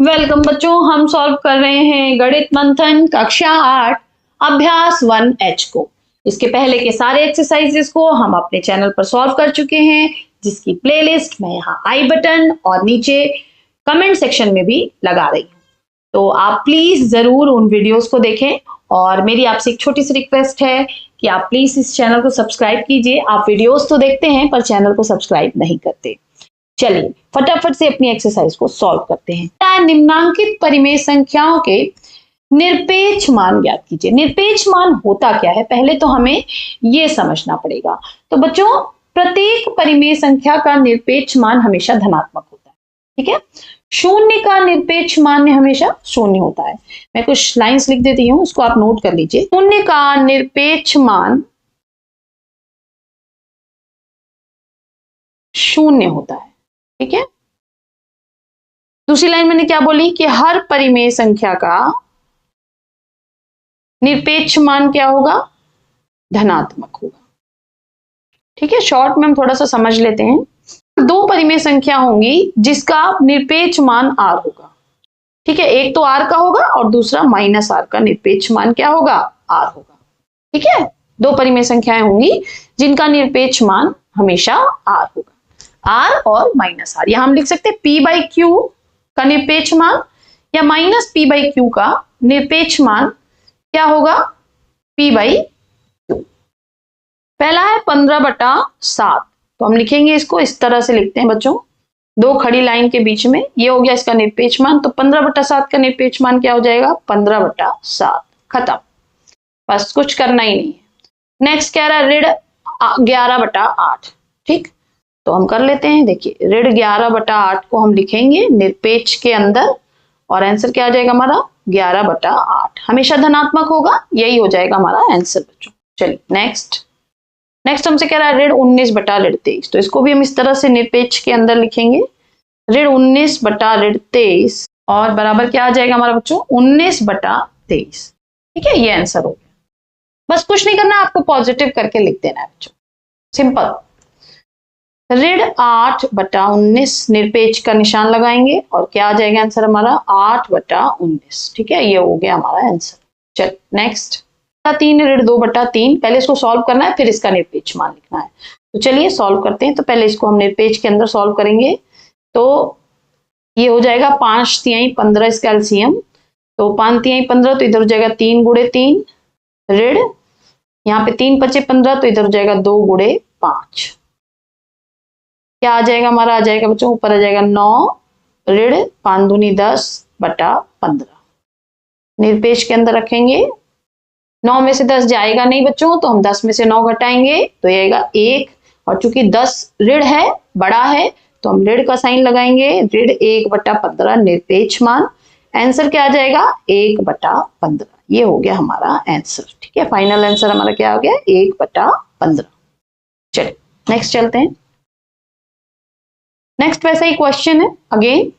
Welcome बच्चों, हम solve कर रहे हैं गणित मंथन कक्षा 8 अभ्यास 1H को। इसके पहले के सारे एक्सरसाइजेस को हम अपने चैनल पर सॉल्व कर चुके हैं, जिसकी प्लेलिस्ट मैं यहाँ आई बटन और नीचे कमेंट सेक्शन में भी लगा रही हूँ। तो आप प्लीज जरूर उन वीडियोस को देखें और मेरी आपसे एक छोटी सी रिक्वेस्ट है कि आप प्लीज इस चैनल को सब्सक्राइब कीजिए। आप वीडियोस तो देखते हैं पर चैनल को सब्सक्राइब नहीं करते। चलिए फटाफट से अपनी एक्सरसाइज को सॉल्व करते हैं। निम्नांकित परिमेय संख्याओं के निरपेक्ष मान ज्ञात कीजिए। निरपेक्ष मान होता क्या है, पहले तो हमें यह समझना पड़ेगा। तो बच्चों, प्रत्येक परिमेय संख्या का निरपेक्ष मान हमेशा धनात्मक होता है, ठीक है। शून्य का निरपेक्ष मान हमेशा शून्य होता है। मैं कुछ लाइंस लिख देती हूं, उसको आप नोट कर लीजिए। शून्य का निरपेक्ष मान शून्य होता है, ठीक है। दूसरी लाइन मैंने क्या बोली कि हर परिमेय संख्या का निरपेक्ष मान क्या होगा, धनात्मक होगा, ठीक है। शॉर्ट में हम थोड़ा सा समझ लेते हैं। दो परिमेय संख्या होंगी जिसका निरपेक्ष मान r होगा, ठीक है। एक तो r का होगा और दूसरा माइनस r का निरपेक्ष मान क्या होगा, r होगा, ठीक है। दो परिमेय संख्याएं होंगी जिनका निरपेक्ष मान हमेशा r होगा, r और माइनस r। यहां हम लिख सकते हैं p/q का निरपेक्ष मान या माइनस p/q का निरपेक्ष मान क्या होगा, p/q। पहला है 15/7, तो हम लिखेंगे इसको इस तरह से लिखते हैं बच्चों, दो खड़ी लाइन के बीच में ये हो गया इसका निरपेक्ष मान। तो 15/7 का निरपेक्ष मान क्या हो जाएगा, 15/7। खत्म, बस कुछ करना ही नहीं है। नेक्स्ट क्या रहा, ऋण 11/8, ठीक। तो हम कर लेते हैं, देखिए ऋण 11/8 को हम लिखेंगे निरपेक्ष के अंदर और आंसर क्या आ जाएगा हमारा 11/8, हमेशा धनात्मक होगा, यही हो जाएगा हमारा आंसर बच्चों। चलिए नेक्स्ट हमसे कह रहा है ऋण 19/23, तो इसको भी हम इस तरह से निरपेक्ष के अंदर लिखेंगे, ऋण 19/23 और बराबर क्या आ जाएगा हमारा बच्चों 19/23, ठीक है। ये आंसर हो गया। बस कुछ नहीं करना, आपको पॉजिटिव करके लिख देना है बच्चों, सिंपल। ऋण 8/19 निरपेक्ष का निशान लगाएंगे और क्या आ जाएगा आंसर हमारा 8/19, ठीक है। ये हो गया हमारा आंसर। चल नेक्स्ट 3 ऋण 2/3, पहले इसको सॉल्व करना है फिर इसका निरपेक्ष मान लिखना है। तो चलिए सॉल्व करते हैं। तो पहले इसको हम निरपेक्ष के अंदर सॉल्व करेंगे, तो ये हो जाएगा 5 तिहाई 15 इसका एलसीएम, तो 5 तिहाई 15, तो इधर हो जाएगा 3 × 3 ऋण, यहाँ पे 3 × 5 = 15, तो इधर हो जाएगा 2 × 5, क्या आ जाएगा हमारा, आ जाएगा बच्चों ऊपर आ जाएगा 9 ऋण 5 दूनी 10/15। निरपेक्ष के अंदर रखेंगे, 9 में से 10 जाएगा नहीं बच्चों, तो हम 10 में से 9 घटाएंगे तो ये आएगा 1, और चूंकि 10 ऋण है, बड़ा है, तो हम ऋण का साइन लगाएंगे, ऋण 1/15 निरपेक्ष मान। आंसर क्या आ जाएगा 1/15, ये हो गया हमारा आंसर, ठीक है। फाइनल आंसर हमारा क्या हो गया 1/15। चलिए नेक्स्ट चलते हैं। नेक्स्ट वैसा ही क्वेश्चन है अगेन,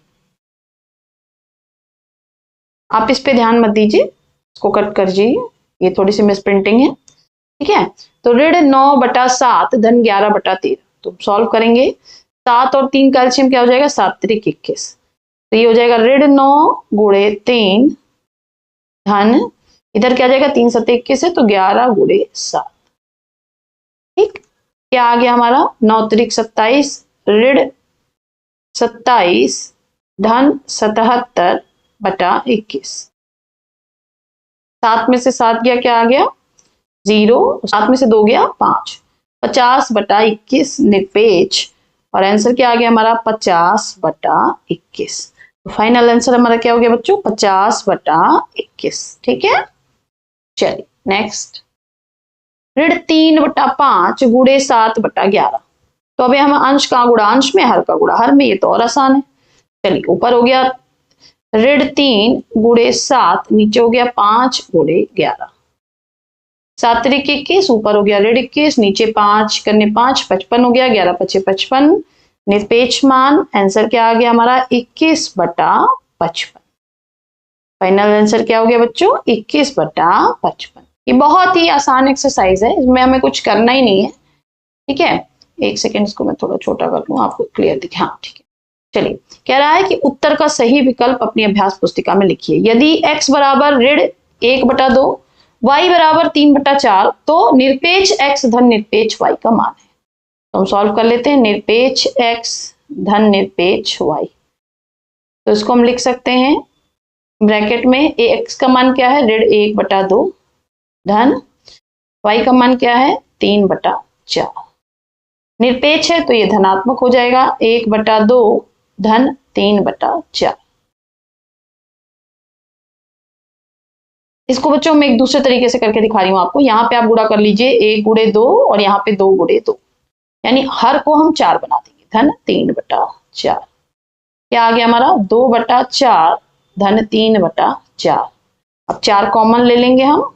आप इस पे ध्यान मत दीजिए, इसको कट कर दीजिए, ये थोड़ी सी मिस प्रिंटिंग है, ठीक है। तो ऋण 9/7 धन 11/13, तो सॉल्व करेंगे। 7 और 3 का एलसीएम क्या हो जाएगा 7 × 21, तो ये हो जाएगा ऋण 9 × 3 धन, इधर क्या जाएगा 3 × 7 = 21 है, तो 11 × 7, ठीक। क्या आ गया हमारा 9 × 3 = 27 ऋण 27 धन 77/21, 7 में से 7 गया, क्या आ गया 0, 7 में से 2 गया 5, 50/21 निरपेक्ष, और आंसर क्या आ गया हमारा 50/21। तो फाइनल आंसर हमारा क्या हो गया बच्चों 50/21, ठीक है। चलिए नेक्स्ट ऋण 3/5 × 7/11, तो अभी हम अंश का गुणा अंश में, हर का गुणा हर में, ये तो और आसान है। चलिए ऊपर हो गया ऋण 3 × 7, नीचे हो गया 5 × 11, 7 × 21, ऊपर हो गया ऋण 21, नीचे 5 करने 5, 55 हो गया, 11 × 5 = 55, निरपेक्ष मान। आंसर क्या आ गया हमारा 21/55। फाइनल आंसर क्या हो गया बच्चों 21/55। ये बहुत ही आसान एक्सरसाइज है, इसमें हमें कुछ करना ही नहीं है, ठीक है। एक सेकेंड, इसको मैं थोड़ा छोटा कर लूँ, आपको क्लियर दिखे, हाँ ठीक है। चलिए, कह रहा है कि उत्तर का सही विकल्प अपनी अभ्यास पुस्तिका में लिखिए। यदि x बराबर ऋण 1/2, y बराबर 3/4, तो निरपेक्ष x धन निरपेक्ष y का मान है। तो हम सॉल्व कर लेते हैं। निरपेक्ष x धन निरपेक्ष y, तो इसको हम लिख सकते हैं ब्रैकेट में x का मान क्या है, ऋण 1/2 धन y का मान क्या है, 3/4। निरपेक्ष है तो ये धनात्मक हो जाएगा, 1/2 धन 3/4। इसको बच्चों मैं एक दूसरे तरीके से करके दिखा रही हूं आपको। यहाँ पे आप गुणा कर लीजिए 1 गुणे 2 और यहाँ पे 2 गुणे 2, यानी हर को हम 4 बना देंगे, धन 3/4। क्या आ गया हमारा, 2/4 धन 3/4। अब 4 कॉमन ले लेंगे हम,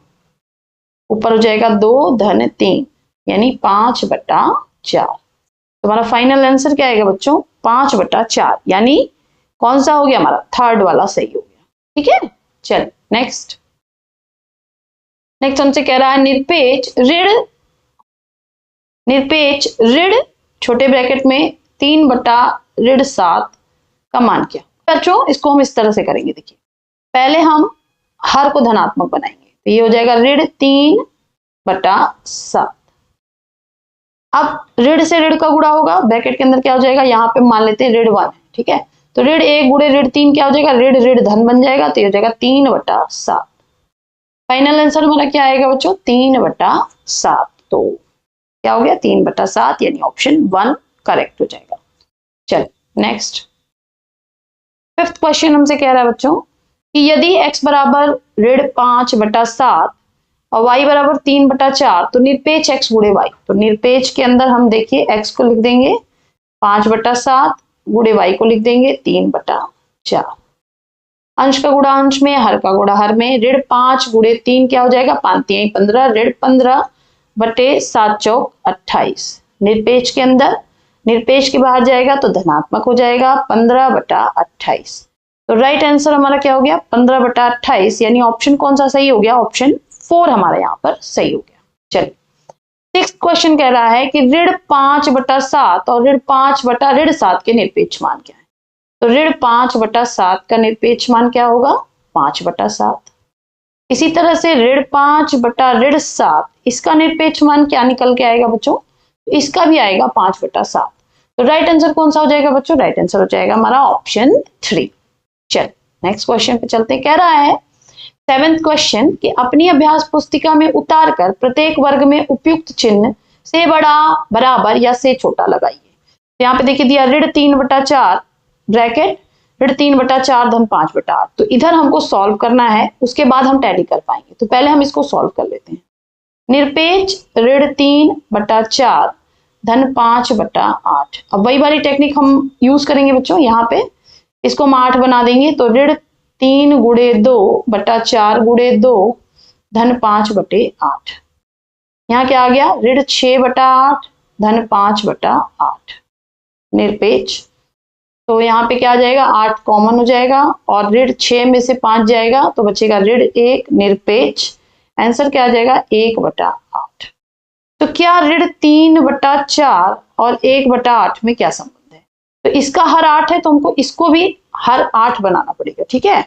ऊपर हो जाएगा 2 धन 3, यानी 5/4। तो हमारा फाइनल आंसर क्या आएगा बच्चों, 5/4, यानी कौन सा हो गया हमारा, थर्ड वाला सही हो गया। ठीक है, चल नेक्स्ट हमसे कह रहा है निरपेक्ष ऋण छोटे ब्रैकेट में 3/7 का मान क्या। बच्चों इसको हम इस तरह से करेंगे, देखिए पहले हम हर को धनात्मक बनाएंगे, तो ये हो जाएगा ऋण 3/7। अब ऋण से ऋण का गुणा होगा, ब्रैकेट के अंदर क्या हो जाएगा, यहाँ पे मान लेते हैं ऋण 1 है, ठीक है, तो ऋण 1 गुणे ऋण 3 क्या हो जाएगा, ऋण ऋण धन बन जाएगा, तो ये हो जाएगा 3/7। फाइनल आंसर हमारा क्या आएगा बच्चों, 3/7। तो क्या हो गया, 3/7, यानी ऑप्शन 1 करेक्ट हो जाएगा। चल नेक्स्ट, फिफ्थ क्वेश्चन हमसे कह रहा है बच्चों कि यदि x बराबर ऋण 5/7 और y बराबर 3/4, तो निरपेक्ष x गुणे y। तो निरपेक्ष के अंदर हम देखिए x को लिख देंगे 5/7, गुणे y को लिख देंगे 3/4। अंश का गुणा अंश में, हर का गुणा हर में। ऋण 5 गुणे 3 क्या हो जाएगा, 5 3 15, ऋण 15/7 चौक 28। निरपेक्ष के अंदर, निरपेक्ष के बाहर जाएगा तो धनात्मक हो जाएगा, 15/28। तो राइट आंसर हमारा क्या हो गया, 15/28, यानी ऑप्शन कौन सा सही हो गया, ऑप्शन 4 हमारा यहाँ पर सही हो गया। चलिए, सिक्स्थ क्वेश्चन कह रहा है कि ऋण 5/7 और ऋण 5/7 के निरपेक्ष मान क्या है। तो ऋण 5/7 का निरपेक्ष मान क्या होगा, 5/7। इसी तरह से ऋण 5/7 इसका निरपेक्ष मान क्या निकल के आएगा बच्चों, इसका भी आएगा 5/7। तो राइट आंसर कौन सा हो जाएगा बच्चों, राइट आंसर हो जाएगा हमारा ऑप्शन 3। चल नेक्स्ट क्वेश्चन पे चलते हैं। कह रहा है सेवेंथ क्वेश्चन कि अपनी अभ्यास पुस्तिका में उतार कर प्रत्येक वर्ग में उपयुक्त चिन्ह से बड़ा, बराबर या से छोटा लगाइए। तो यहाँ पे देखिए दिया ऋण 3/4 ब्रैकेट ऋण 3/4 धन 5/8। तो इधर हमको सॉल्व करना है, उसके बाद हम टैली कर पाएंगे। तो पहले हम इसको सॉल्व कर लेते हैं। निरपेक्ष ऋण 3/4 धन 5/8। अब वही वाली टेक्निक हम यूज करेंगे बच्चों, यहाँ पे इसको हम 8 बना देंगे, तो ऋण 3 गुणे 2/4 गुणे 2 धन 5/8। यहाँ क्या आ गया, ऋण 6/8 धन 5/8 निरपेक्ष। तो यहाँ पे क्या आ जाएगा, 8 कॉमन हो जाएगा और ऋण 6 में से 5 जाएगा तो बचेगा ऋण 1 निरपेक्ष। आंसर क्या आ जाएगा, 1/8। तो क्या ऋण 3/4 और 1/8 में क्या संबंध है, तो इसका हर 8 है तो हमको इसको भी हर 8 बनाना पड़ेगा। ठीक है,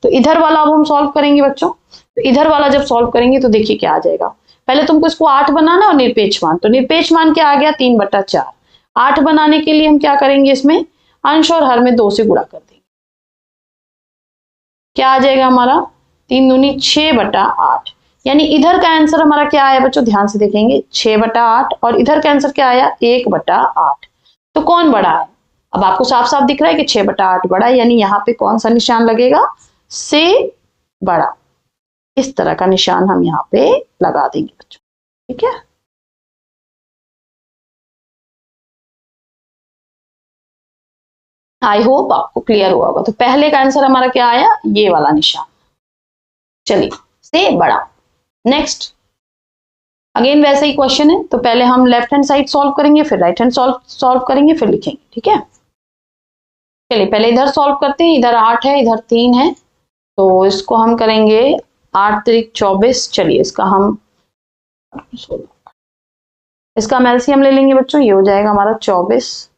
तो इधर वाला अब हम सॉल्व करेंगे बच्चों। तो इधर वाला जब सॉल्व करेंगे तो देखिए क्या आ जाएगा, पहले तुमको इसको 8 बनाना और निरपेक्ष मान। तो निरपेक्ष मान क्या आ गया, 3/4। 8 बनाने के लिए हम क्या करेंगे, इसमें अंश और हर में 2 से गुणा कर देंगे। क्या आ जाएगा हमारा, 3 दूनी 6/8, यानी इधर का आंसर हमारा क्या आया बच्चों, ध्यान से देखेंगे 6/8 और इधर का आंसर क्या आया 1/8। तो कौन बड़ा है, अब आपको साफ साफ दिख रहा है कि 6/8 बड़ा है, यानी यहाँ पे कौन सा निशान लगेगा, से बड़ा। इस तरह का निशान हम यहाँ पे लगा देंगे बच्चों। ठीक है, आई होप आपको क्लियर हुआ होगा। तो पहले का आंसर हमारा क्या आया, ये वाला निशान। चलिए, से बड़ा। नेक्स्ट अगेन वैसा ही क्वेश्चन है, तो पहले हम लेफ्ट हैंड साइड सॉल्व करेंगे, फिर राइट हैंड सॉल्व करेंगे, फिर लिखेंगे। ठीक है, चलिए पहले इधर सॉल्व करते हैं। इधर 8 है, इधर 3 है, तो इसको हम करेंगे 8 त्रिक 24। चलिए इसका हम एलसीएम ले लेंगे बच्चों, ये हो जाएगा हमारा 24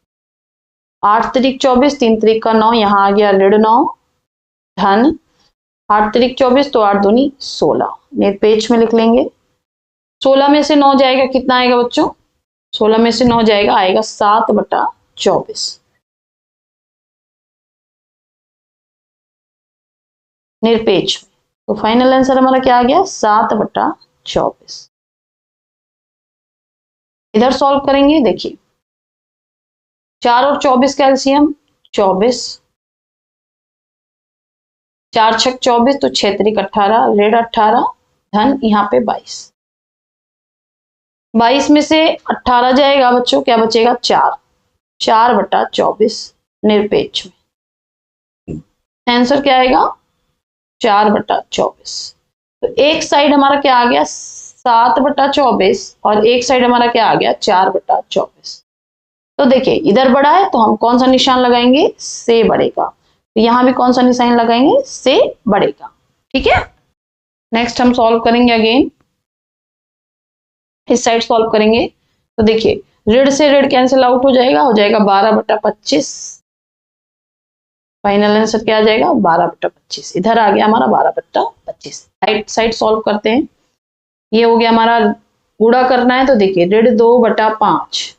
8 तिरिक 24, 3 तिरिक का 9, यहाँ आ गया ऋण 9 धन 8 तिरिक 24 तो 8 दूनी 16, निरपेक्ष में लिख लेंगे। 16 में से 9 जाएगा, कितना आएगा बच्चों? 16 में से 9 जाएगा, आएगा 7/24 निरपेक्ष। तो फाइनल आंसर हमारा क्या आ गया? 7/24। इधर सॉल्व करेंगे, देखिए 4 और 24 का एलसीएम 24, 4 छक 24 तो 6 तिरिक 18, ऋण 18 धन यहाँ पे 22। 22 में से 18 जाएगा बच्चों, क्या बचेगा? 4, 4/24 निरपेक्ष में। आंसर क्या आएगा? 4/24। तो एक साइड हमारा क्या आ गया? 7/24 और एक साइड हमारा क्या आ गया? 4/24। तो देखिए इधर बड़ा है तो हम कौन सा निशान लगाएंगे? से बढ़ेगा। तो यहां भी कौन सा निशान लगाएंगे? से बढ़ेगा। ठीक है, नेक्स्ट हम सॉल्व करेंगे अगेन, इस साइड सॉल्व करेंगे। तो देखिए ऋण से ऋण कैंसिल आउट हो जाएगा 12/25। फाइनल आंसर क्या आ जाएगा? 12/25। इधर आ गया हमारा 12/25। साइड सॉल्व करते हैं। ये हो गया हमारा, गुणा करना है तो देखिए ऋण 2/5।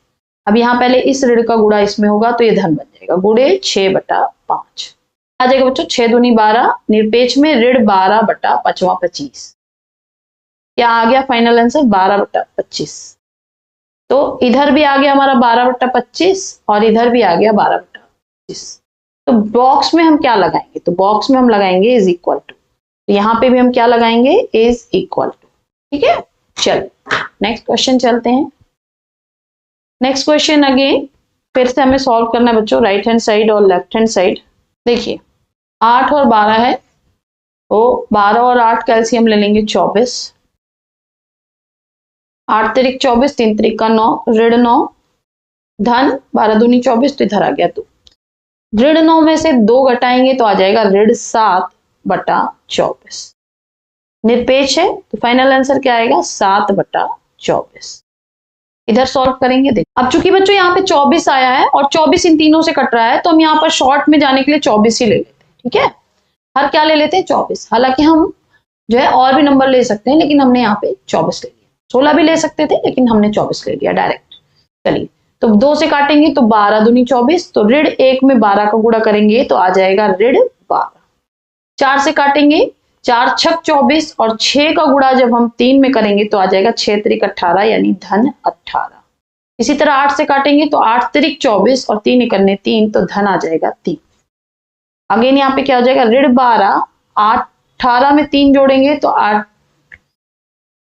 अब यहाँ पहले इस ऋण का गुणा इसमें होगा तो ये धन बन जाएगा, गुणे 6/5 आ जाएगा बच्चों। 6 दूनी 12 निरपेक्ष में ऋण 12/25। क्या आ गया फाइनल आंसर? 12/25। तो इधर भी आ गया हमारा 12/25 और इधर भी आ गया 12/25। तो बॉक्स में हम क्या लगाएंगे? तो बॉक्स में हम लगाएंगे इज इक्वल टू। तो यहाँ पे भी हम क्या लगाएंगे? Is equal to. ठीक है, चलो नेक्स्ट क्वेश्चन चलते हैं। नेक्स्ट क्वेश्चन अगेन फिर से हमें सॉल्व करना है बच्चों, राइट हैंड साइड और लेफ्ट हैंड साइड। देखिए 8 और 12 है, तो 12 और 8 का एलसीएम ले लेंगे 24। 8 तिरिक 24, 3 तिरिक का 9, ऋण 9 धन 12 दूनी 24, तो इधर आ गया। तो ऋण 9 में से 2 घटाएंगे तो आ जाएगा ऋण 7/24। निरपेक्ष है तो फाइनल आंसर क्या आएगा? 7/24। इधर सॉल्व करेंगे। देखिए अब चूंकि बच्चों यहाँ पे 24 आया है और 24 इन तीनों से कट रहा है तो हम यहाँ पर शॉर्ट में जाने के लिए 24 ही ले लेते हैं। ठीक है, हर क्या ले लेते हैं? 24। हालांकि हम जो है और भी नंबर ले सकते हैं, लेकिन हमने यहाँ पे 24 ले लिया। 16 भी ले सकते थे लेकिन हमने 24 ले लिया डायरेक्ट। चलिए तो 2 से काटेंगे तो 12 दूनी 24, तो ऋण 1 में 12 का गुणा करेंगे तो आ जाएगा ऋण 12। 4 से काटेंगे, 4 छक 24 और 6 का गुणा जब हम 3 में करेंगे तो आ जाएगा 6 तिरिक 18 यानी धन 18। इसी तरह 8 से काटेंगे तो 8 तिरिक 24 और 3 करने 3 तो धन आ जाएगा 3। अगेन यहाँ पे क्या हो जाएगा? ऋण 12, 18 में 3 जोड़ेंगे तो 8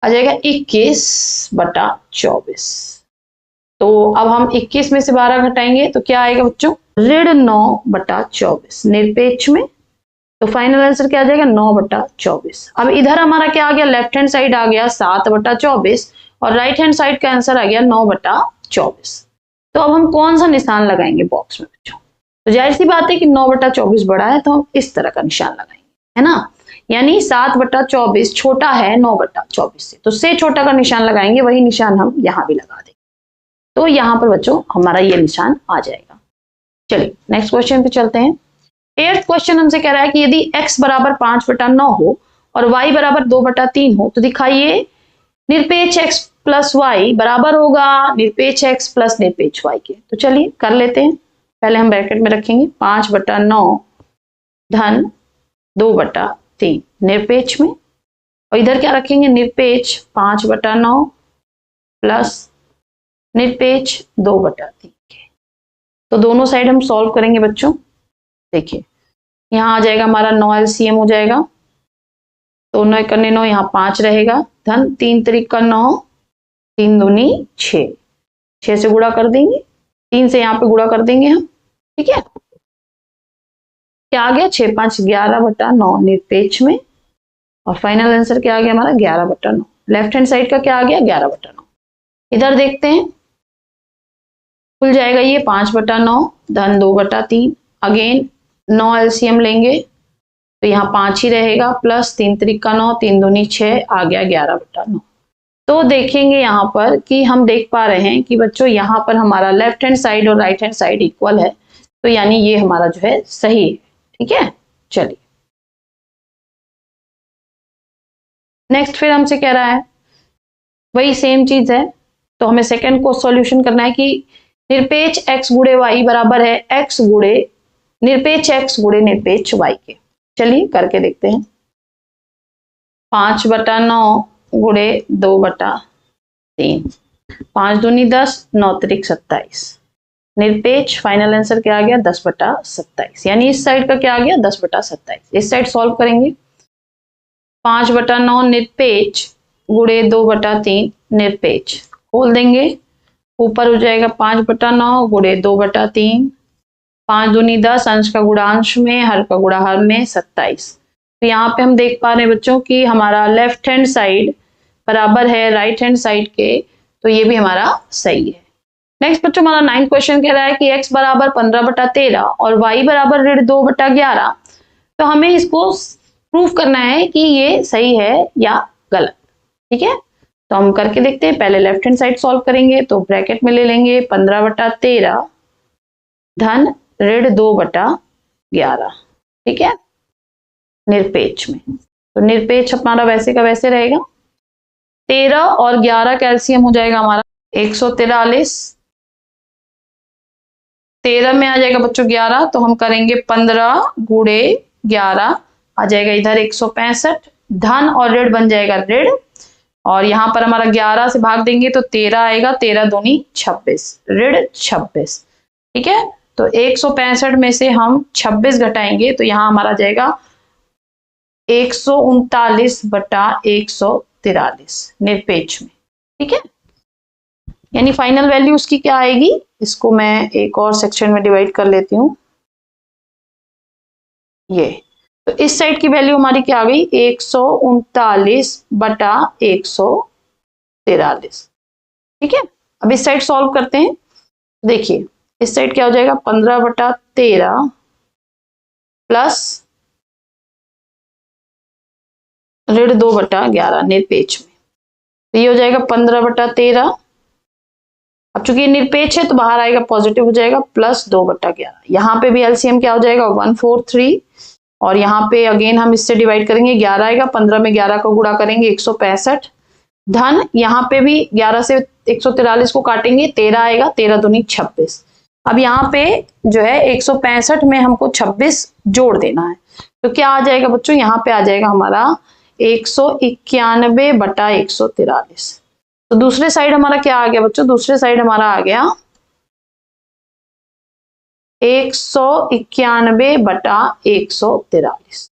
आ जाएगा 21/24। तो अब हम 21 में से 12 घटाएंगे तो क्या आएगा बच्चों? ऋण 9/24 निरपेक्ष में। तो फाइनल आंसर क्या आ जाएगा? 9/24। अब इधर हमारा क्या आ गया? लेफ्ट हैंड साइड आ गया 7/24 और राइट हैंड साइड का आंसर आ गया 9/24। तो अब हम कौन सा निशान लगाएंगे बॉक्स में बच्चों? तो जाहिर सी बात है कि 9/24 बड़ा है तो हम इस तरह का निशान लगाएंगे, है ना। यानी 7/24 छोटा है 9/24 से, तो से छोटा का निशान लगाएंगे, वही निशान हम यहाँ भी लगा देंगे। तो यहाँ पर बच्चों हमारा ये निशान आ जाएगा। चलिए नेक्स्ट क्वेश्चन पे चलते हैं। 8th क्वेश्चन हमसे कह रहा है कि यदि x बराबर 5/9 हो और y बराबर 2/3 हो तो दिखाइए निरपेक्ष x प्लस वाई बराबर होगा निरपेक्ष x प्लस निरपेक्ष y के। तो चलिए कर लेते हैं। पहले हम ब्रैकेट में रखेंगे 5/9 धन 2/3 निरपेक्ष में, और इधर क्या रखेंगे? निरपेक्ष 5/9 प्लस निरपेक्ष 2/3 के। तो दोनों साइड हम सॉल्व करेंगे बच्चों। देखिए यहाँ आ जाएगा हमारा 9 एलसीएम हो जाएगा, तो 9 करने 9 यहाँ 5 रहेगा धन 3 तिरिक का 9, 3 दूनी 6, 6 से गुणा कर देंगे, 3 से यहाँ पे गुणा कर देंगे हम। ठीक है, क्या आ गया? 6 5 11/9 निरपेक्ष में, और फाइनल आंसर क्या आ गया हमारा? 11/9। लेफ्ट हैंड साइड का क्या आ गया? 11/9। इधर देखते हैं, खुल जाएगा ये 5/9 धन 2/3। अगेन 9 एलसीएम लेंगे तो यहाँ 5 ही रहेगा, प्लस 3 तिरिक का 9, 3 दूनी 6, आ गया 11/9। तो देखेंगे यहाँ पर कि हम देख पा रहे हैं कि बच्चों यहाँ पर हमारा लेफ्ट हैंड साइड और राइट हैंड साइड इक्वल है, तो यानी ये हमारा जो है सही है। ठीक है, चलिए नेक्स्ट फिर हमसे कह रहा है वही सेम चीज है, तो हमें सेकंड को सॉल्यूशन करना है कि निरपेक्ष x गुणे वाई बराबर है x गुणे निरपेक्ष x गुणे निरपेक्ष y के। चलिए करके देखते हैं। 5/9 गुणे 2/3, 5 दूनी 10, 9 त्रिक 27, निरपेक्ष फाइनल आंसर क्या आ गया 10/27, यानी इस साइड का क्या आ गया 10/27। इस साइड सॉल्व करेंगे। 5/9 निरपेक्ष गुणे 2/3 निरपेक्ष, खोल देंगे, ऊपर हो जाएगा 5/9 गुणे 2/3, 5 दूनी 10, अंश का गुणा अंश में, हर का गुणा हर में 27। तो यहाँ पे हम देख पा रहे हैं बच्चों कि हमारा लेफ्ट हैंड साइड बराबर है राइट हैंड साइड के, तो ये भी हमारा सही है। नेक्स्ट बच्चों हमारा 9th क्वेश्चन कह रहा है कि x बराबर 15/13 और y बराबर 2/11, तो हमें इसको प्रूफ करना है कि ये सही है या गलत। ठीक है, तो हम करके देखते हैं। पहले लेफ्ट हैंड साइड सॉल्व करेंगे, तो ब्रैकेट में ले लेंगे 15/13 धन 2/11। ठीक है, निरपेक्ष में, तो निरपेक्ष हमारा वैसे का वैसे रहेगा। 13 और 11 कैल्सियम हो जाएगा हमारा 143, 13 में आ जाएगा बच्चों 11, तो हम करेंगे 15 गुणे 11 आ जाएगा इधर 165, धन और ऋण बन जाएगा ऋण, और यहाँ पर हमारा 11 से भाग देंगे तो 13 आएगा, 13 दूनी 26, ऋण 26। ठीक है, तो 165 में से हम 26 घटाएंगे तो यहाँ हमारा जाएगा 139/143 निरपेक्ष में। ठीक है, यानी फाइनल वैल्यू उसकी क्या आएगी, इसको मैं एक और सेक्शन में डिवाइड कर लेती हूँ। ये तो इस साइड की वैल्यू हमारी क्या आ गई 139/143। ठीक है, अब इस साइड सॉल्व करते हैं। देखिए इस साइड क्या हो जाएगा 15/13 प्लस ऋण 2/11 निरपेक्ष में, तो ये हो जाएगा 15/13। अब चूंकि ये निरपेक्ष है तो बाहर आएगा पॉजिटिव हो जाएगा प्लस 2/11। यहाँ पे भी एलसीएम क्या हो जाएगा 143, और यहाँ पे अगेन हम इससे डिवाइड करेंगे 11 आएगा, 15 में 11 को गुणा करेंगे 165, धन यहाँ पे भी 11 से 143 को काटेंगे 13 आएगा, 13 दूनी 26। अब यहाँ पे जो है 165 में हमको 26 जोड़ देना है, तो क्या आ जाएगा बच्चों, यहाँ पे आ जाएगा हमारा 191/143। तो दूसरे साइड हमारा क्या आ गया बच्चों, दूसरे साइड हमारा आ गया 191/143।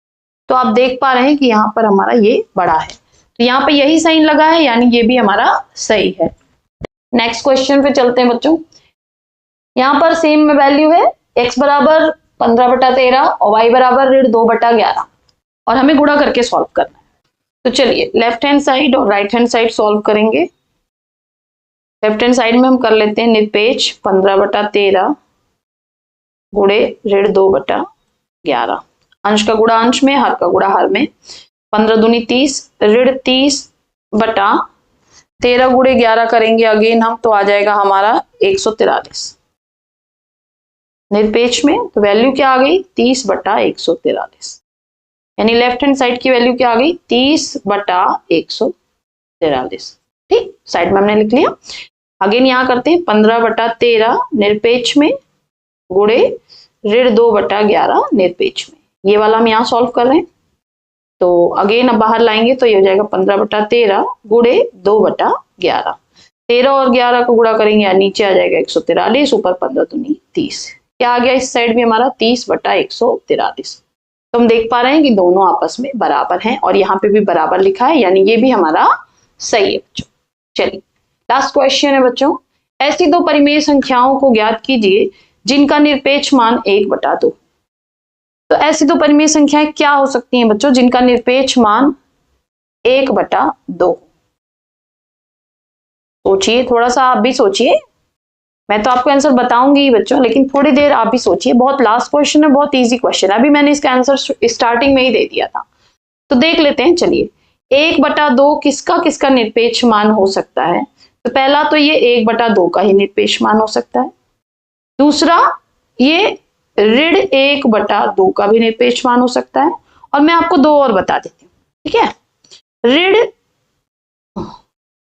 तो आप देख पा रहे हैं कि यहाँ पर हमारा ये बड़ा है, तो यहाँ पे यही साइन लगा है, यानी ये भी हमारा सही है। नेक्स्ट क्वेश्चन पे चलते हैं बच्चों। यहाँ पर सेम वैल्यू है, x बराबर 15/13 और y बराबर 2/11, और हमें गुणा करके सॉल्व करना है। तो चलिए लेफ्ट हैंड साइड और राइट हैंड साइड सॉल्व करेंगे। लेफ्ट हैंड साइड में हम कर लेते हैं निरपेक्ष 15/13 गुणे 2/11, अंश का गुणा अंश में, हर का गुणा हर में, 15 दूनी 30, 30/13 गुणे 11 करेंगे अगेन हम, तो आ जाएगा हमारा 143 निरपेक्ष में, तो वैल्यू क्या आ गई 30/143, यानी लेफ्ट हैंड साइड की वैल्यू क्या आ गई 30/143। ठीक, साइड में हमने लिख लिया। अगेन यहाँ करते हैं 15/13 निरपेक्ष में गुणे 2/11 निरपेक्ष में, ये वाला हम यहाँ सॉल्व कर रहे हैं। तो अगेन अब बाहर लाएंगे तो ये हो जाएगा 15/13 गुणे 2/11, 13 और 11 को गुणा करेंगे या नीचे आ जाएगा 143, ऊपर 15 दूनी 30, क्या आ गया इस साइड भी हमारा 30/143। तो हम देख पा रहे हैं कि दोनों आपस में बराबर हैं, और यहाँ पे भी बराबर लिखा है, यानी ये भी हमारा सही है बच्चों। चलिए लास्ट क्वेश्चन है बच्चों, ऐसी दो परिमेय संख्याओं को ज्ञात कीजिए जिनका निरपेक्ष मान 1/2। तो ऐसी दो परिमेय संख्याएं क्या हो सकती हैं बच्चों जिनका निरपेक्ष मान 1/2? सोचिए, थोड़ा सा आप भी सोचिए, मैं तो आपको आंसर बताऊंगी बच्चों, लेकिन थोड़ी देर आप भी सोचिए। बहुत लास्ट क्वेश्चन है, बहुत इजी क्वेश्चन है, अभी मैंने इसका आंसर स्टार्टिंग में ही दे दिया था। तो देख लेते हैं, चलिए 1/2 किसका किसका निरपेक्ष मान हो सकता है? तो पहला तो ये 1/2 का ही निरपेक्ष मान हो सकता है। दूसरा ये ऋण 1/2 का भी निरपेक्ष मान हो सकता है। और मैं आपको 2 और बता देती हूँ, ठीक है। ऋण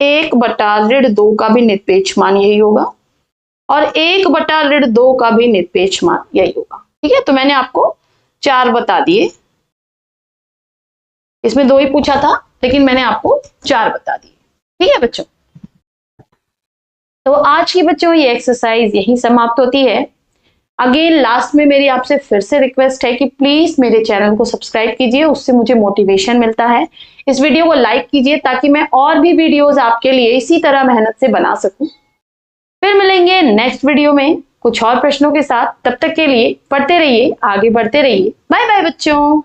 1/2 का भी निरपेक्ष मान यही होगा और 1/2 का भी निरपेक्ष मान यही होगा, ठीक है। तो मैंने आपको 4 बता दिए, इसमें 2 ही पूछा था लेकिन मैंने आपको 4 बता दिए, ठीक है बच्चों। तो आज की बच्चों ये एक्सरसाइज यही समाप्त होती है। अगेन लास्ट में मेरी आपसे फिर से रिक्वेस्ट है कि प्लीज मेरे चैनल को सब्सक्राइब कीजिए, उससे मुझे मोटिवेशन मिलता है। इस वीडियो को लाइक कीजिए ताकि मैं और भी वीडियोस आपके लिए इसी तरह मेहनत से बना सकूं। फिर मिलेंगे नेक्स्ट वीडियो में कुछ और प्रश्नों के साथ। तब तक के लिए पढ़ते रहिए, आगे बढ़ते रहिए। बाय बाय बच्चों।